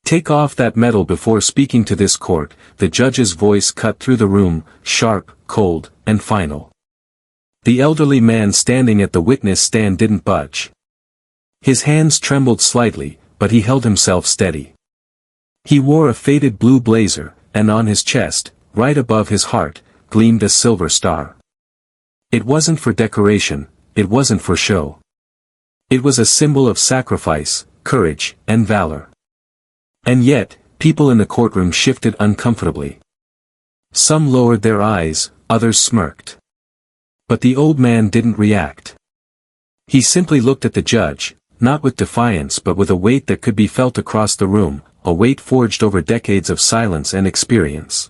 "Take off that medal before speaking to this court." The judge's voice cut through the room, sharp, cold, and final. The elderly man standing at the witness stand didn't budge. His hands trembled slightly, but he held himself steady. He wore a faded blue blazer, and on his chest, right above his heart, gleamed a silver star. It wasn't for decoration, it wasn't for show. It was a symbol of sacrifice, courage, and valor. And yet, people in the courtroom shifted uncomfortably. Some lowered their eyes, others smirked. But the old man didn't react. He simply looked at the judge, not with defiance but with a weight that could be felt across the room, a weight forged over decades of silence and experience.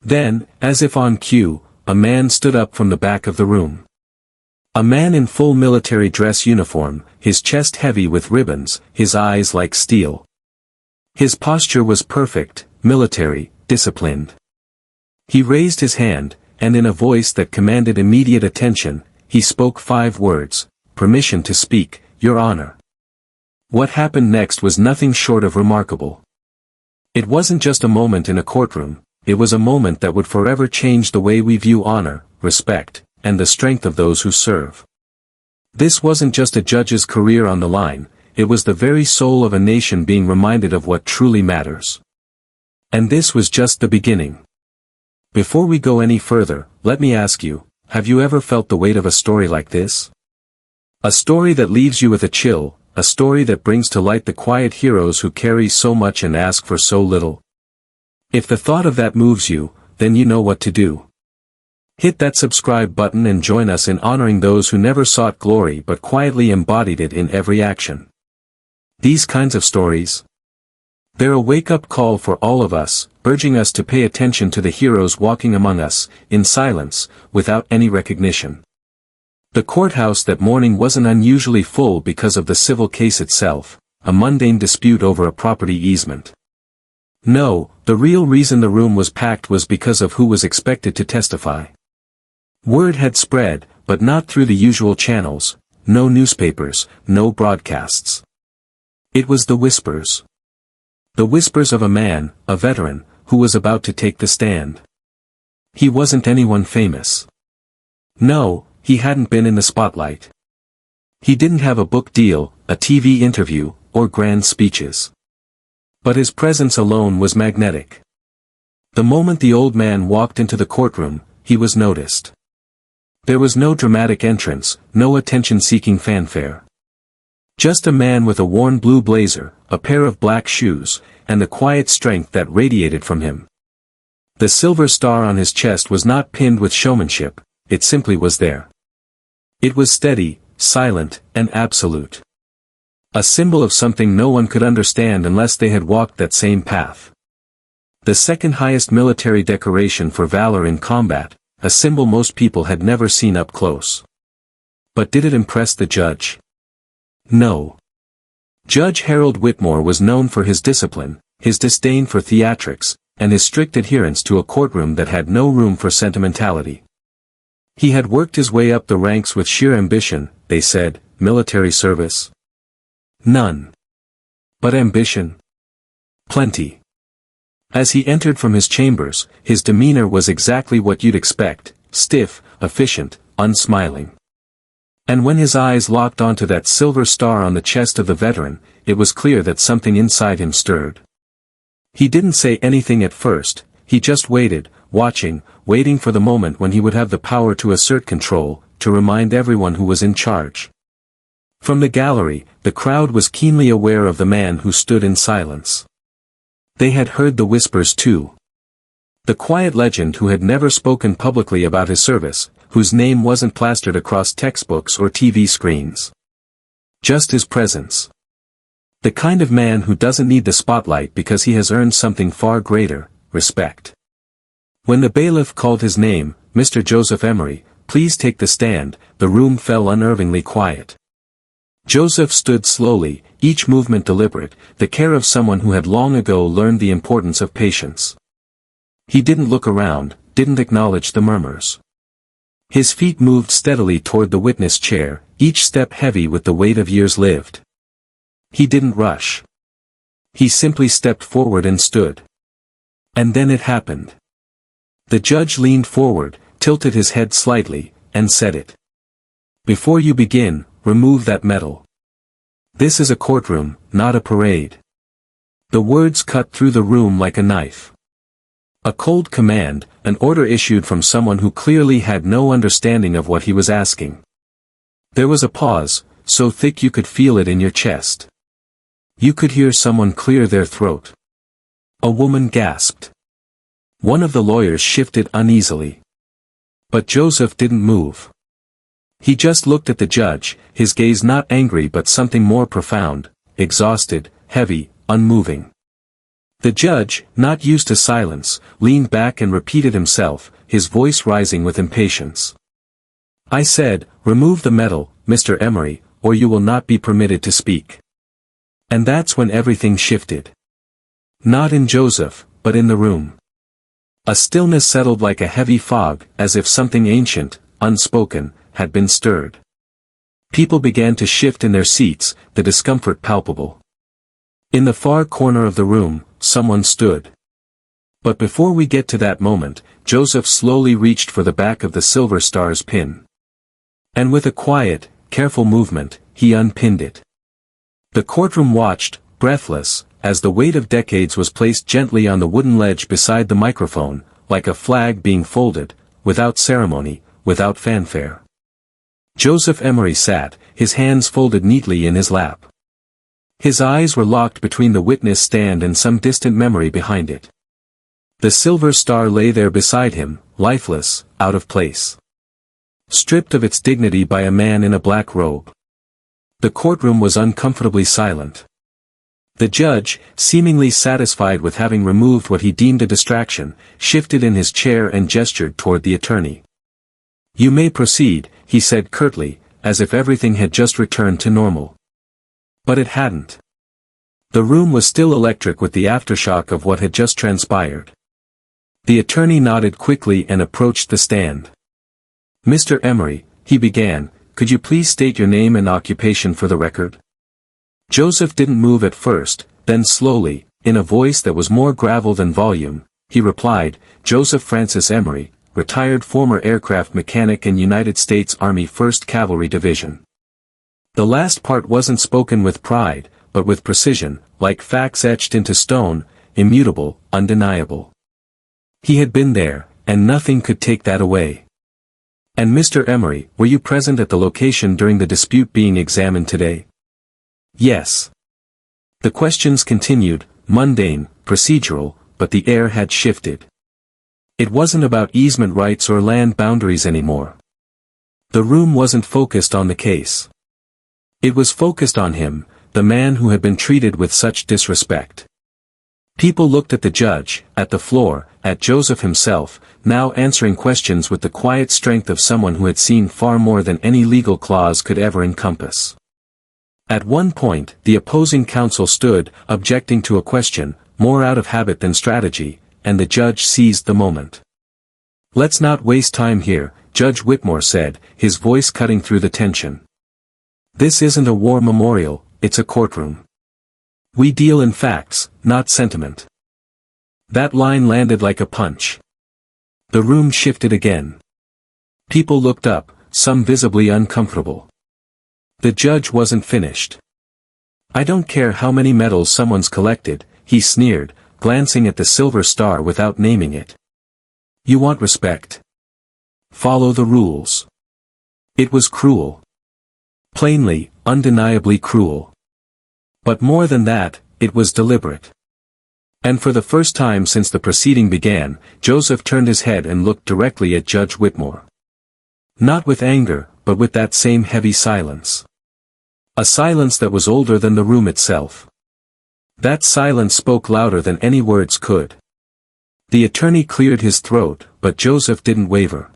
Then, as if on cue, a man stood up from the back of the room. A man in full military dress uniform, his chest heavy with ribbons, his eyes like steel. His posture was perfect, military, disciplined. He raised his hand, and in a voice that commanded immediate attention, he spoke 5 words, "Permission to speak, Your Honor." What happened next was nothing short of remarkable. It wasn't just a moment in a courtroom, it was a moment that would forever change the way we view honor, respect, and the strength of those who serve. This wasn't just a judge's career on the line, it was the very soul of a nation being reminded of what truly matters. And this was just the beginning. Before we go any further, let me ask you, have you ever felt the weight of a story like this? A story that leaves you with a chill, a story that brings to light the quiet heroes who carry so much and ask for so little. If the thought of that moves you, then you know what to do. Hit that subscribe button and join us in honoring those who never sought glory but quietly embodied it in every action. These kinds of stories, they're a wake-up call for all of us, urging us to pay attention to the heroes walking among us, in silence, without any recognition. The courthouse that morning wasn't unusually full because of the civil case itself, a mundane dispute over a property easement. No, the real reason the room was packed was because of who was expected to testify. Word had spread, but not through the usual channels, no newspapers, no broadcasts. It was the whispers. The whispers of a man, a veteran, who was about to take the stand. He wasn't anyone famous. No, he hadn't been in the spotlight. He didn't have a book deal, a TV interview, or grand speeches. But his presence alone was magnetic. The moment the old man walked into the courtroom, he was noticed. There was no dramatic entrance, no attention-seeking fanfare. Just a man with a worn blue blazer, a pair of black shoes, and the quiet strength that radiated from him. The silver star on his chest was not pinned with showmanship, it simply was there. It was steady, silent, and absolute. A symbol of something no one could understand unless they had walked that same path. The second highest military decoration for valor in combat, a symbol most people had never seen up close. But did it impress the judge? No. Judge Harold Whitmore was known for his discipline, his disdain for theatrics, and his strict adherence to a courtroom that had no room for sentimentality. He had worked his way up the ranks with sheer ambition, they said, military service? None. But ambition? Plenty. As he entered from his chambers, his demeanor was exactly what you'd expect, stiff, efficient, unsmiling. And when his eyes locked onto that silver star on the chest of the veteran, it was clear that something inside him stirred. He didn't say anything at first, he just waited, waiting for the moment when he would have the power to assert control, to remind everyone who was in charge. From the gallery, the crowd was keenly aware of the man who stood in silence. They had heard the whispers too. The quiet legend who had never spoken publicly about his service, whose name wasn't plastered across textbooks or TV screens. Just his presence. The kind of man who doesn't need the spotlight because he has earned something far greater, respect. When the bailiff called his name, "Mr. Joseph Emery, please take the stand," the room fell unnervingly quiet. Joseph stood slowly, each movement deliberate, the care of someone who had long ago learned the importance of patience. He didn't look around, didn't acknowledge the murmurs. His feet moved steadily toward the witness chair, each step heavy with the weight of years lived. He didn't rush. He simply stepped forward and stood. And then it happened. The judge leaned forward, tilted his head slightly, and said it. Before you begin, remove that medal. This is a courtroom, not a parade. The words cut through the room like a knife. A cold command, an order issued from someone who clearly had no understanding of what he was asking. There was a pause, so thick you could feel it in your chest. You could hear someone clear their throat. A woman gasped. One of the lawyers shifted uneasily. But Joseph didn't move. He just looked at the judge, his gaze not angry but something more profound, exhausted, heavy, unmoving. The judge, not used to silence, leaned back and repeated himself, his voice rising with impatience. I said, remove the medal, Mr. Emery, or you will not be permitted to speak. And that's when everything shifted. Not in Joseph, but in the room. A stillness settled like a heavy fog, as if something ancient, unspoken, had been stirred. People began to shift in their seats, the discomfort palpable. In the far corner of the room, someone stood. But before we get to that moment, Joseph slowly reached for the back of the Silver Star's pin. And with a quiet, careful movement, he unpinned it. The courtroom watched, breathless, as the weight of decades was placed gently on the wooden ledge beside the microphone, like a flag being folded, without ceremony, without fanfare. Joseph Emery sat, his hands folded neatly in his lap. His eyes were locked between the witness stand and some distant memory behind it. The Silver Star lay there beside him, lifeless, out of place. Stripped of its dignity by a man in a black robe. The courtroom was uncomfortably silent. The judge, seemingly satisfied with having removed what he deemed a distraction, shifted in his chair and gestured toward the attorney. You may proceed, he said curtly, as if everything had just returned to normal. But it hadn't. The room was still electric with the aftershock of what had just transpired. The attorney nodded quickly and approached the stand. Mr. Emery, he began, could you please state your name and occupation for the record? Joseph didn't move at first, then slowly, in a voice that was more gravel than volume, he replied, Joseph Francis Emery, retired former aircraft mechanic in United States Army 1st Cavalry Division. The last part wasn't spoken with pride, but with precision, like facts etched into stone, immutable, undeniable. He had been there, and nothing could take that away. And Mr. Emery, were you present at the location during the dispute being examined today? Yes. The questions continued, mundane, procedural, but the air had shifted. It wasn't about easement rights or land boundaries anymore. The room wasn't focused on the case. It was focused on him, the man who had been treated with such disrespect. People looked at the judge, at the floor, at Joseph himself, now answering questions with the quiet strength of someone who had seen far more than any legal clause could ever encompass. At one point, the opposing counsel stood, objecting to a question, more out of habit than strategy, and the judge seized the moment. Let's not waste time here, Judge Whitmore said, his voice cutting through the tension. This isn't a war memorial, it's a courtroom. We deal in facts, not sentiment. That line landed like a punch. The room shifted again. People looked up, some visibly uncomfortable. The judge wasn't finished. I don't care how many medals someone's collected, he sneered, glancing at the Silver Star without naming it. You want respect? Follow the rules. It was cruel. Plainly, undeniably cruel. But more than that, it was deliberate. And for the first time since the proceeding began, Joseph turned his head and looked directly at Judge Whitmore. Not with anger, but with that same heavy silence. A silence that was older than the room itself. That silence spoke louder than any words could. The attorney cleared his throat, but Joseph didn't waver.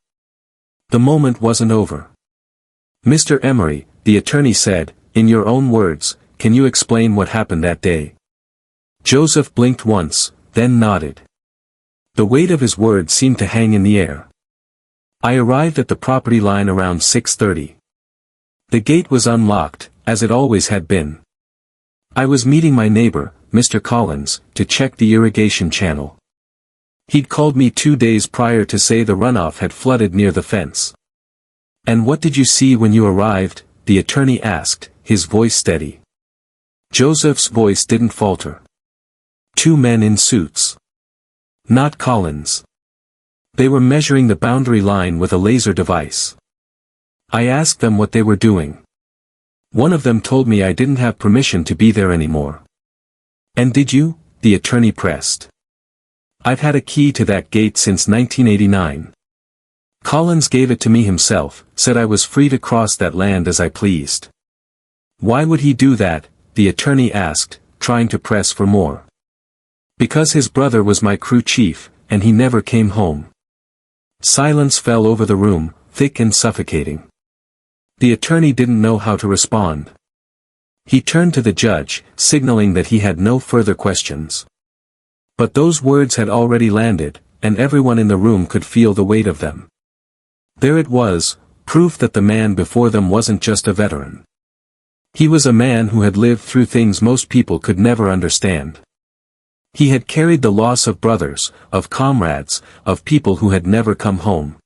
The moment wasn't over. Mr. Emery, the attorney said, in your own words, can you explain what happened that day? Joseph blinked once, then nodded. The weight of his words seemed to hang in the air. I arrived at the property line around 6:30. The gate was unlocked, as it always had been. I was meeting my neighbor, Mr. Collins, to check the irrigation channel. He'd called me 2 days prior to say the runoff had flooded near the fence. And what did you see when you arrived? The attorney asked, his voice steady. Joseph's voice didn't falter. 2 men in suits. Not Collins. They were measuring the boundary line with a laser device. I asked them what they were doing. One of them told me I didn't have permission to be there anymore. And did you? The attorney pressed. I've had a key to that gate since 1989. Collins gave it to me himself, said I was free to cross that land as I pleased. Why would he do that? The attorney asked, trying to press for more. Because his brother was my crew chief, and he never came home. Silence fell over the room, thick and suffocating. The attorney didn't know how to respond. He turned to the judge, signaling that he had no further questions. But those words had already landed, and everyone in the room could feel the weight of them. There it was, proof that the man before them wasn't just a veteran. He was a man who had lived through things most people could never understand. He had carried the loss of brothers, of comrades, of people who had never come home.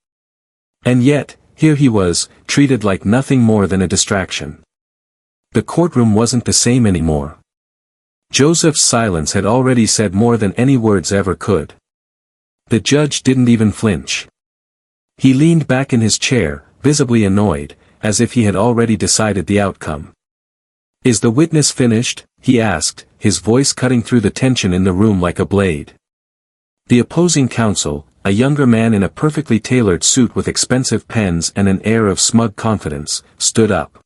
And yet, here he was, treated like nothing more than a distraction. The courtroom wasn't the same anymore. Joseph's silence had already said more than any words ever could. The judge didn't even flinch. He leaned back in his chair, visibly annoyed, as if he had already decided the outcome. Is the witness finished? He asked, his voice cutting through the tension in the room like a blade. The opposing counsel, a younger man in a perfectly tailored suit with expensive pens and an air of smug confidence, stood up.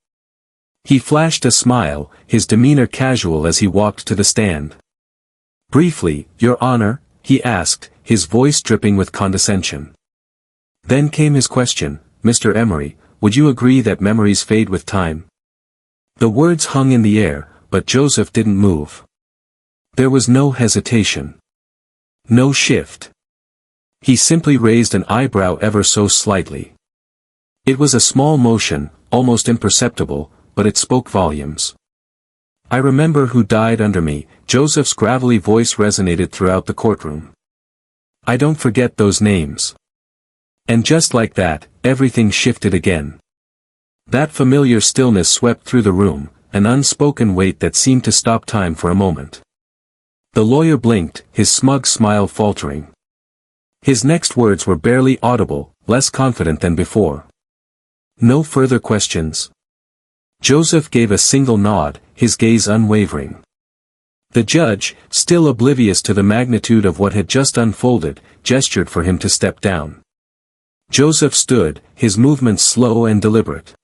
He flashed a smile, his demeanor casual as he walked to the stand. Briefly, Your Honor, he asked, his voice dripping with condescension. Then came his question, Mr. Emery, would you agree that memories fade with time? The words hung in the air, but Joseph didn't move. There was no hesitation. No shift. He simply raised an eyebrow ever so slightly. It was a small motion, almost imperceptible, but it spoke volumes. I remember who died under me. Joseph's gravelly voice resonated throughout the courtroom. I don't forget those names. And just like that, everything shifted again. That familiar stillness swept through the room, an unspoken weight that seemed to stop time for a moment. The lawyer blinked, his smug smile faltering. His next words were barely audible, less confident than before. No further questions. Joseph gave a single nod, his gaze unwavering. The judge, still oblivious to the magnitude of what had just unfolded, gestured for him to step down. Joseph stood, his movements slow and deliberate.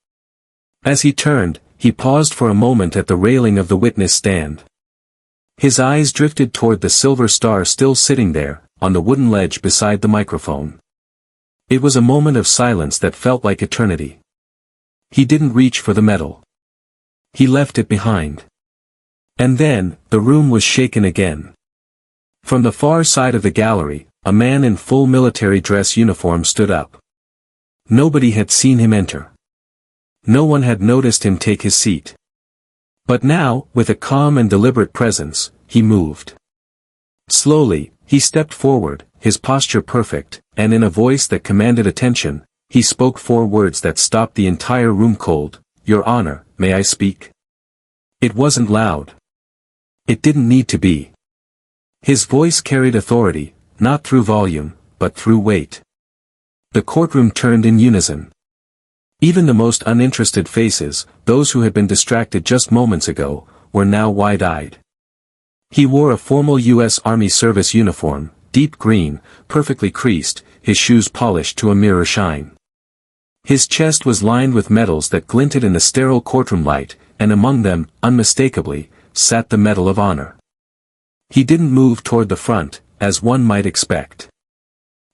As he turned, he paused for a moment at the railing of the witness stand. His eyes drifted toward the silver star still sitting there, on the wooden ledge beside the microphone. It was a moment of silence that felt like eternity. He didn't reach for the medal. He left it behind. And then, the room was shaken again. From the far side of the gallery, a man in full military dress uniform stood up. Nobody had seen him enter. No one had noticed him take his seat. But now, with a calm and deliberate presence, he moved. Slowly, he stepped forward, his posture perfect, and in a voice that commanded attention, he spoke 4 words that stopped the entire room cold. Your Honor, may I speak? It wasn't loud. It didn't need to be. His voice carried authority, not through volume, but through weight. The courtroom turned in unison. Even the most uninterested faces, those who had been distracted just moments ago, were now wide-eyed. He wore a formal U.S. Army service uniform, deep green, perfectly creased, his shoes polished to a mirror shine. His chest was lined with medals that glinted in the sterile courtroom light, and among them, unmistakably, sat the Medal of Honor. He didn't move toward the front, as one might expect.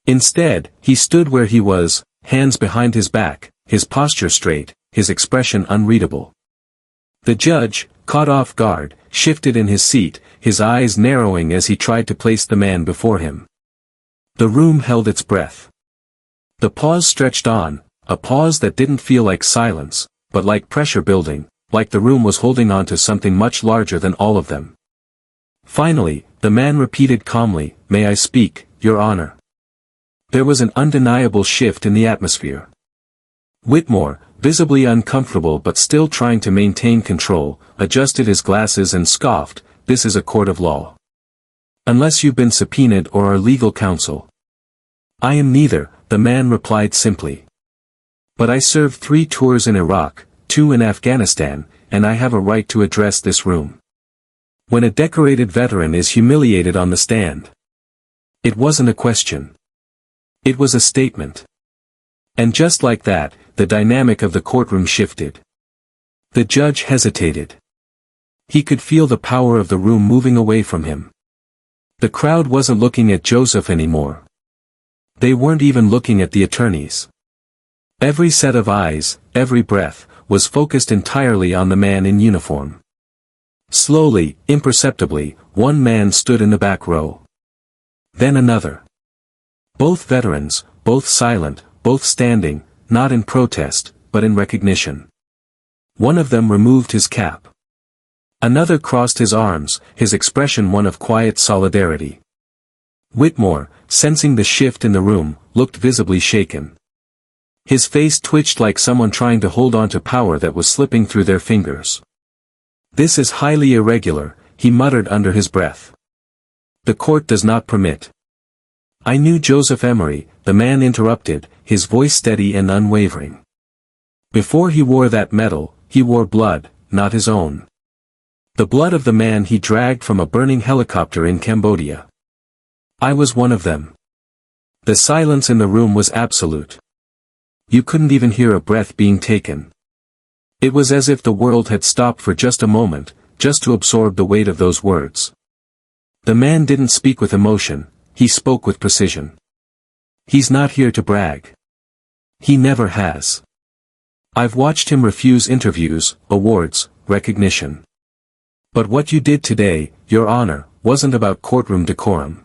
Instead, he stood where he was, hands behind his back, his posture straight, his expression unreadable. The judge, caught off guard, shifted in his seat, his eyes narrowing as he tried to place the man before him. The room held its breath. The pause stretched on, a pause that didn't feel like silence, but like pressure building, like the room was holding on to something much larger than all of them. Finally, the man repeated calmly, "May I speak, Your Honor?" There was an undeniable shift in the atmosphere. Whitmore, visibly uncomfortable but still trying to maintain control, adjusted his glasses and scoffed, "This is a court of law. Unless you've been subpoenaed or are legal counsel." "I am neither," the man replied simply. "But I served 3 tours in Iraq, 2 in Afghanistan, and I have a right to address this room." When a decorated veteran is humiliated on the stand. It wasn't a question. It was a statement. And just like that, the dynamic of the courtroom shifted. The judge hesitated. He could feel the power of the room moving away from him. The crowd wasn't looking at Joseph anymore. They weren't even looking at the attorneys. Every set of eyes, every breath, was focused entirely on the man in uniform. Slowly, imperceptibly, one man stood in the back row. Then another. Both veterans, both silent, both standing, not in protest, but in recognition. One of them removed his cap. Another crossed his arms, his expression one of quiet solidarity. Whitmore, sensing the shift in the room, looked visibly shaken. His face twitched like someone trying to hold on to power that was slipping through their fingers. "This is highly irregular," he muttered under his breath. "The court does not permit." "I knew Joseph Emery," the man interrupted, his voice steady and unwavering. "Before he wore that medal, he wore blood, not his own. The blood of the man he dragged from a burning helicopter in Cambodia. I was one of them." The silence in the room was absolute. You couldn't even hear a breath being taken. It was as if the world had stopped for just a moment, just to absorb the weight of those words. The man didn't speak with emotion, he spoke with precision. "He's not here to brag. He never has. I've watched him refuse interviews, awards, recognition. But what you did today, Your Honor, wasn't about courtroom decorum.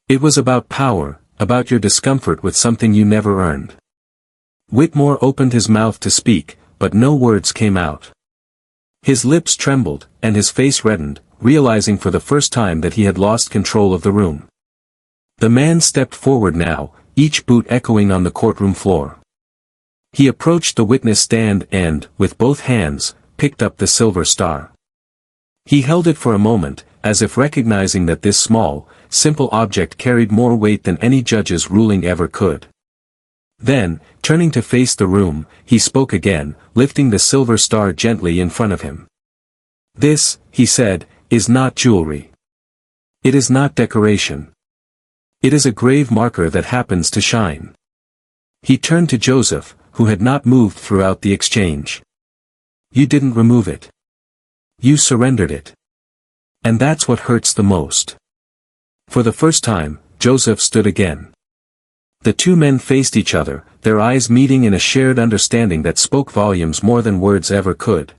It was about power, about your discomfort with something you never earned." Whitmore opened his mouth to speak, but no words came out. His lips trembled, and his face reddened, realizing for the first time that he had lost control of the room. The man stepped forward now, each boot echoing on the courtroom floor. He approached the witness stand and, with both hands, picked up the silver star. He held it for a moment, as if recognizing that this small, simple object carried more weight than any judge's ruling ever could. Then, turning to face the room, he spoke again, lifting the silver star gently in front of him. "This," he said, "is not jewelry. It is not decoration. It is a grave marker that happens to shine." He turned to Joseph, who had not moved throughout the exchange. "You didn't remove it. You surrendered it. And that's what hurts the most." For the first time, Joseph stood again. The two men faced each other, their eyes meeting in a shared understanding that spoke volumes more than words ever could.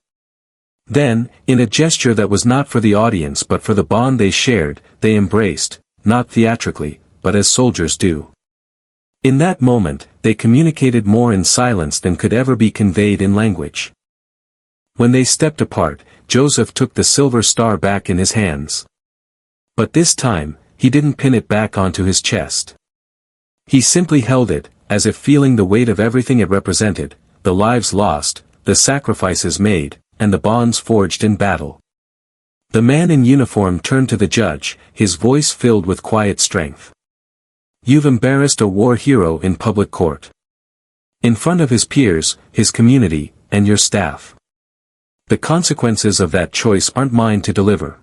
Then, in a gesture that was not for the audience but for the bond they shared, they embraced, not theatrically, but as soldiers do. In that moment, they communicated more in silence than could ever be conveyed in language. When they stepped apart, Joseph took the silver star back in his hands. But this time, he didn't pin it back onto his chest. He simply held it, as if feeling the weight of everything it represented, the lives lost, the sacrifices made, and the bonds forged in battle. The man in uniform turned to the judge, his voice filled with quiet strength. "You've embarrassed a war hero in public court. In front of his peers, his community, and your staff. The consequences of that choice aren't mine to deliver.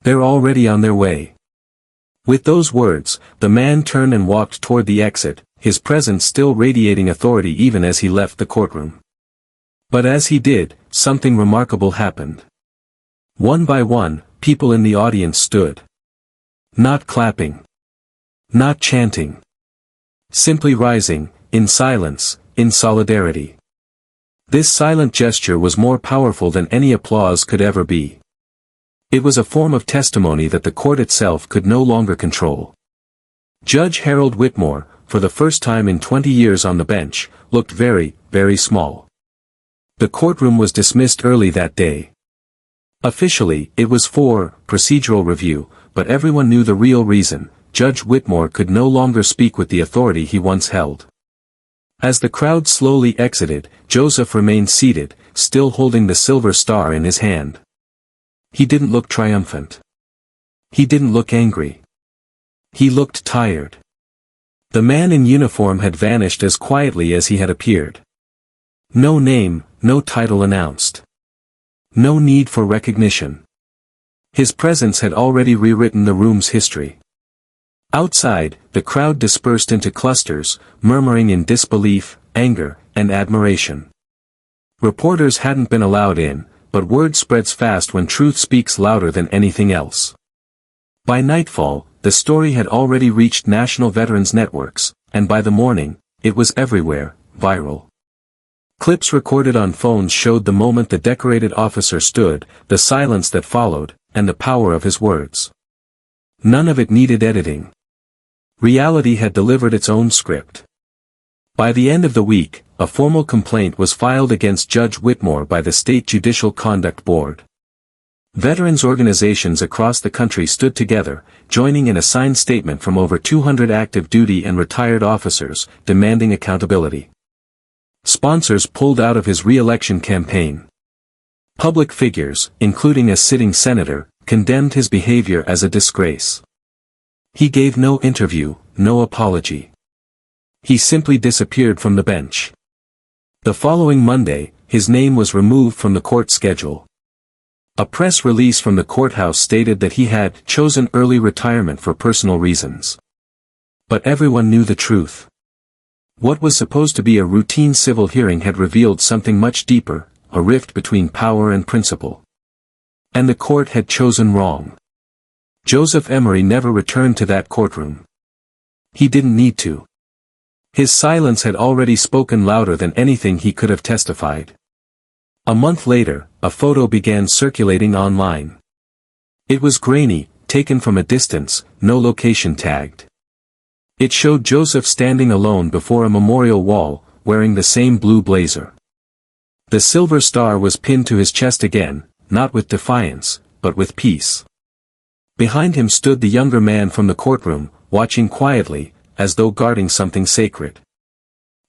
They're already on their way." With those words, the man turned and walked toward the exit, his presence still radiating authority even as he left the courtroom. But as he did, something remarkable happened. One by one, people in the audience stood. Not clapping. Not chanting. Simply rising, in silence, in solidarity. This silent gesture was more powerful than any applause could ever be. It was a form of testimony that the court itself could no longer control. Judge Harold Whitmore, for the first time in 20 years on the bench, looked very, very small. The courtroom was dismissed early that day. Officially, it was for procedural review, but everyone knew the real reason. Judge Whitmore could no longer speak with the authority he once held. As the crowd slowly exited, Joseph remained seated, still holding the silver star in his hand. He didn't look triumphant. He didn't look angry. He looked tired. The man in uniform had vanished as quietly as he had appeared. No name, no title announced. No need for recognition. His presence had already rewritten the room's history. Outside, the crowd dispersed into clusters, murmuring in disbelief, anger, and admiration. Reporters hadn't been allowed in, but word spreads fast when truth speaks louder than anything else. By nightfall, the story had already reached national veterans networks, and by the morning, it was everywhere, viral. Clips recorded on phones showed the moment the decorated officer stood, the silence that followed, and the power of his words. None of it needed editing. Reality had delivered its own script. By the end of the week, a formal complaint was filed against Judge Whitmore by the State Judicial Conduct Board. Veterans organizations across the country stood together, joining in a signed statement from over 200 active duty and retired officers, demanding accountability. Sponsors pulled out of his re-election campaign. Public figures, including a sitting senator, condemned his behavior as a disgrace. He gave no interview, no apology. He simply disappeared from the bench. The following Monday, his name was removed from the court schedule. A press release from the courthouse stated that he had chosen early retirement for personal reasons. But everyone knew the truth. What was supposed to be a routine civil hearing had revealed something much deeper, a rift between power and principle. And the court had chosen wrong. Joseph Emery never returned to that courtroom. He didn't need to. His silence had already spoken louder than anything he could have testified. A month later, a photo began circulating online. It was grainy, taken from a distance, no location tagged. It showed Joseph standing alone before a memorial wall, wearing the same blue blazer. The silver star was pinned to his chest again, not with defiance, but with peace. Behind him stood the younger man from the courtroom, watching quietly, as though guarding something sacred.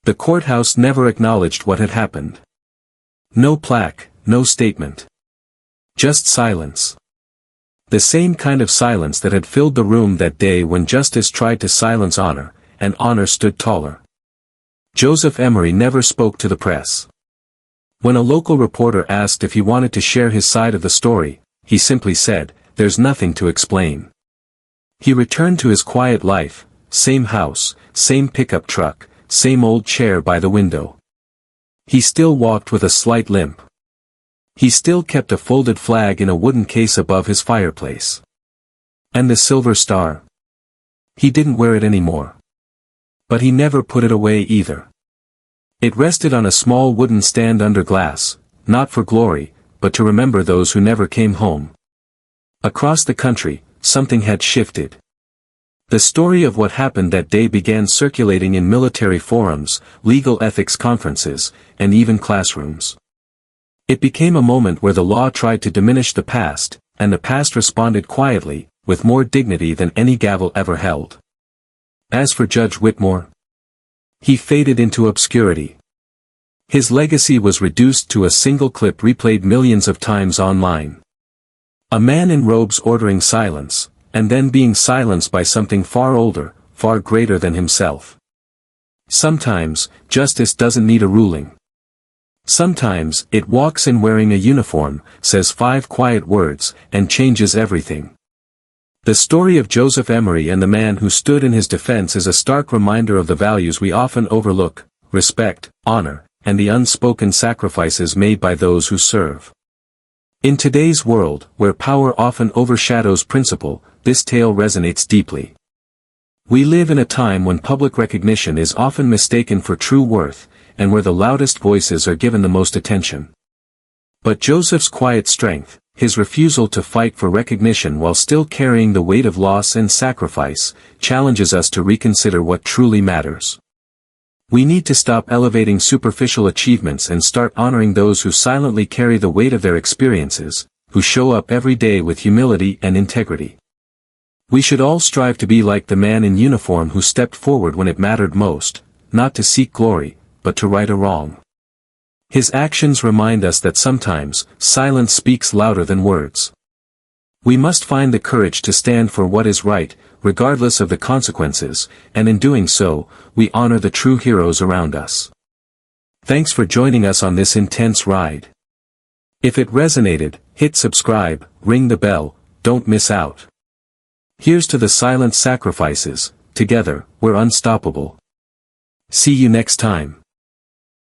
The courthouse never acknowledged what had happened. No plaque, no statement. Just silence. The same kind of silence that had filled the room that day when justice tried to silence honor, and honor stood taller. Joseph Emery never spoke to the press. When a local reporter asked if he wanted to share his side of the story, he simply said, "There's nothing to explain." He returned to his quiet life, same house, same pickup truck, same old chair by the window. He still walked with a slight limp. He still kept a folded flag in a wooden case above his fireplace. And the silver star? He didn't wear it anymore. But he never put it away either. It rested on a small wooden stand under glass, not for glory, but to remember those who never came home. Across the country, something had shifted. The story of what happened that day began circulating in military forums, legal ethics conferences, and even classrooms. It became a moment where the law tried to diminish the past, and the past responded quietly, with more dignity than any gavel ever held. As for Judge Whitmore, he faded into obscurity. His legacy was reduced to a single clip replayed millions of times online. A man in robes ordering silence, and then being silenced by something far older, far greater than himself. Sometimes, justice doesn't need a ruling. Sometimes, it walks in wearing a uniform, says 5 quiet words, and changes everything. The story of Joseph Emery and the man who stood in his defense is a stark reminder of the values we often overlook: respect, honor, and the unspoken sacrifices made by those who serve. In today's world, where power often overshadows principle, this tale resonates deeply. We live in a time when public recognition is often mistaken for true worth, and where the loudest voices are given the most attention. But Joseph's quiet strength, his refusal to fight for recognition while still carrying the weight of loss and sacrifice, challenges us to reconsider what truly matters. We need to stop elevating superficial achievements and start honoring those who silently carry the weight of their experiences, who show up every day with humility and integrity. We should all strive to be like the man in uniform who stepped forward when it mattered most, not to seek glory, but to right a wrong. His actions remind us that sometimes, silence speaks louder than words. We must find the courage to stand for what is right, regardless of the consequences, and in doing so, we honor the true heroes around us. Thanks for joining us on this intense ride. If it resonated, hit subscribe, ring the bell, don't miss out. Here's to the silent sacrifices, together, we're unstoppable. See you next time.